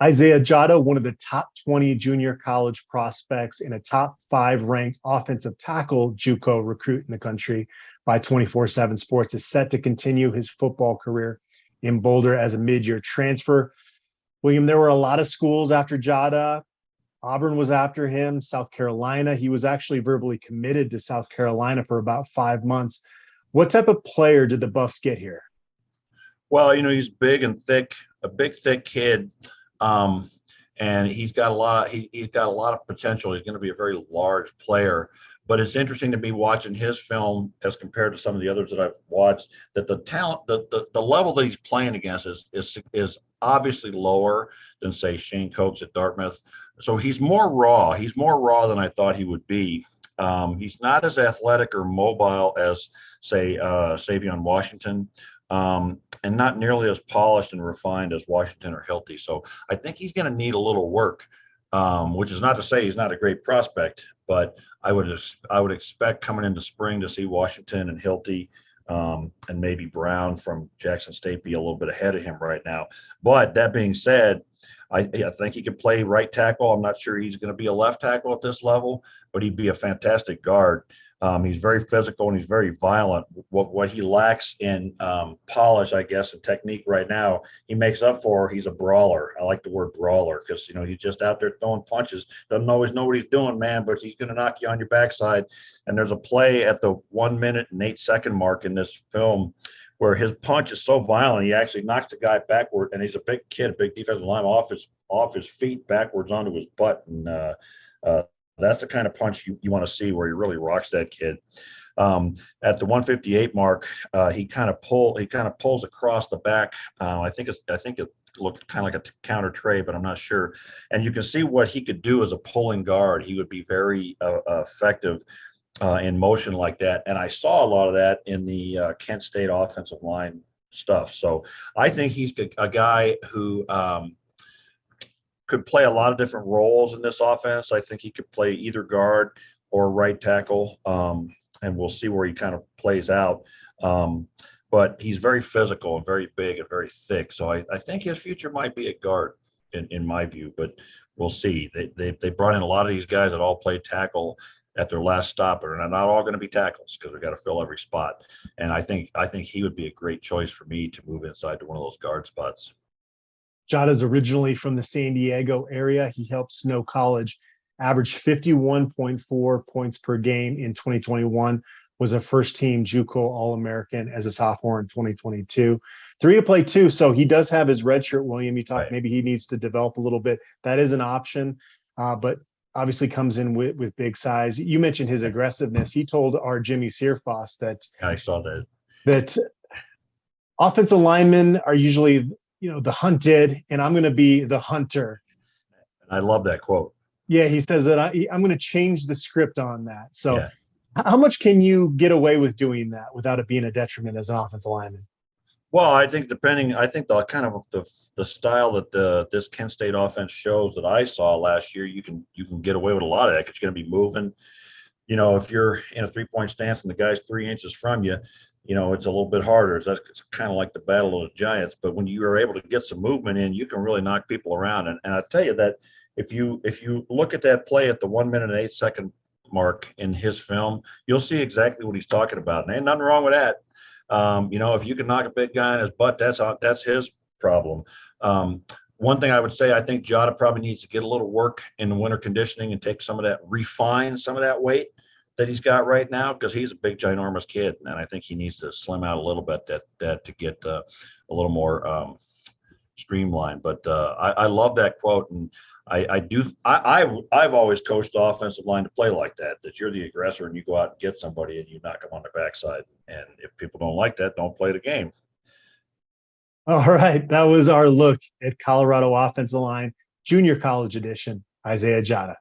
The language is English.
Isaiah Jatta, one of the top 20 junior college prospects and a top 5 ranked offensive tackle JUCO recruit in the country by 24/7 Sports, is set to continue his football career in Boulder as a mid-year transfer. William, there were a lot of schools after Jatta. Auburn was after him, South Carolina. He was actually verbally committed to South Carolina for about 5 months. What type of player did the Buffs get here? Well, he's big and thick, a big, thick kid. Um, and he's got a lot of potential. He's going to be a very large player. But it's interesting to me watching his film as compared to some of the others that I've watched, that the talent, the level that he's playing against is obviously lower than, say, Shane Cokes at Dartmouth. So he's more raw. He's more raw than I thought he would be. He's not as athletic or mobile as, say, Savion Washington, and not nearly as polished and refined as Washington or Hilty. So I think he's going to need a little work, which is not to say he's not a great prospect, but I would expect coming into spring to see Washington and Hilty, and maybe Brown from Jackson State be a little bit ahead of him right now. But that being said, I think he could play right tackle. I'm not sure he's going to be a left tackle at this level, but he'd be a fantastic guard. He's very physical and he's very violent. What he lacks in polish, I guess, and technique right now, he makes up for. He's a brawler. I like the word brawler because he's just out there throwing punches. Doesn't always know what he's doing, man, but he's going to knock you on your backside. And there's a play at the 1 minute and 8 second mark in this film where his punch is so violent he actually knocks the guy backward, and he's a big kid, a big defensive lineman, off his feet backwards onto his butt, and that's the kind of punch you want to see where he really rocks that kid. At the 158 mark, he kind of pulls across the back. I think it looked kind of like a counter tray, but I'm not sure. And you can see what he could do as a pulling guard. He would be very effective in motion like that. And I saw a lot of that in the Kent State offensive line stuff. So I think he's a guy who could play a lot of different roles in this offense. I think he could play either guard or right tackle, and we'll see where he kind of plays out. But he's very physical and very big and very thick. So I think his future might be a guard in my view, but we'll see. They brought in a lot of these guys that all played tackle at their last stop, and they're not all going to be tackles because we got to fill every spot. And I think he would be a great choice for me to move inside to one of those guard spots. Jatta's originally from the San Diego area. He helped Snow College average 51.4 points per game in 2021, was a first-team JUCO All-American as a sophomore in 2022. 3 to play 2, so he does have his red shirt, William. You talked maybe he needs to develop a little bit. That is an option, but obviously comes in with big size. You mentioned his aggressiveness. He told our Jimmy Searfoss that I saw that offensive linemen are usually the hunted, and I'm going to be the hunter. I love that quote. Yeah, he says that I'm going to change the script on that. So how much can you get away with doing that without it being a detriment as an offensive lineman? Well, I think the kind of the style that this Kent State offense shows that I saw last year, you can get away with a lot of that because you're going to be moving. If you're in a 3-point stance and the guy's 3 inches from you, it's a little bit harder. It's kind of like the Battle of the Giants. But when you are able to get some movement in, you can really knock people around. And I tell you that if you look at that play at the 1 minute and 8 second mark in his film, you'll see exactly what he's talking about. And ain't nothing wrong with that. If you can knock a big guy in his butt, that's his problem. One thing I would say, I think Jatta probably needs to get a little work in the winter conditioning and refine some of that weight that he's got right now, because he's a big, ginormous kid, and I think he needs to slim out a little bit that to get a little more streamlined. But I love that quote, and I've always coached the offensive line to play like that you're the aggressor and you go out and get somebody and you knock them on the backside. And if people don't like that, don't play the game. All right. That was our look at Colorado offensive line, junior college edition, Isaiah Jatta.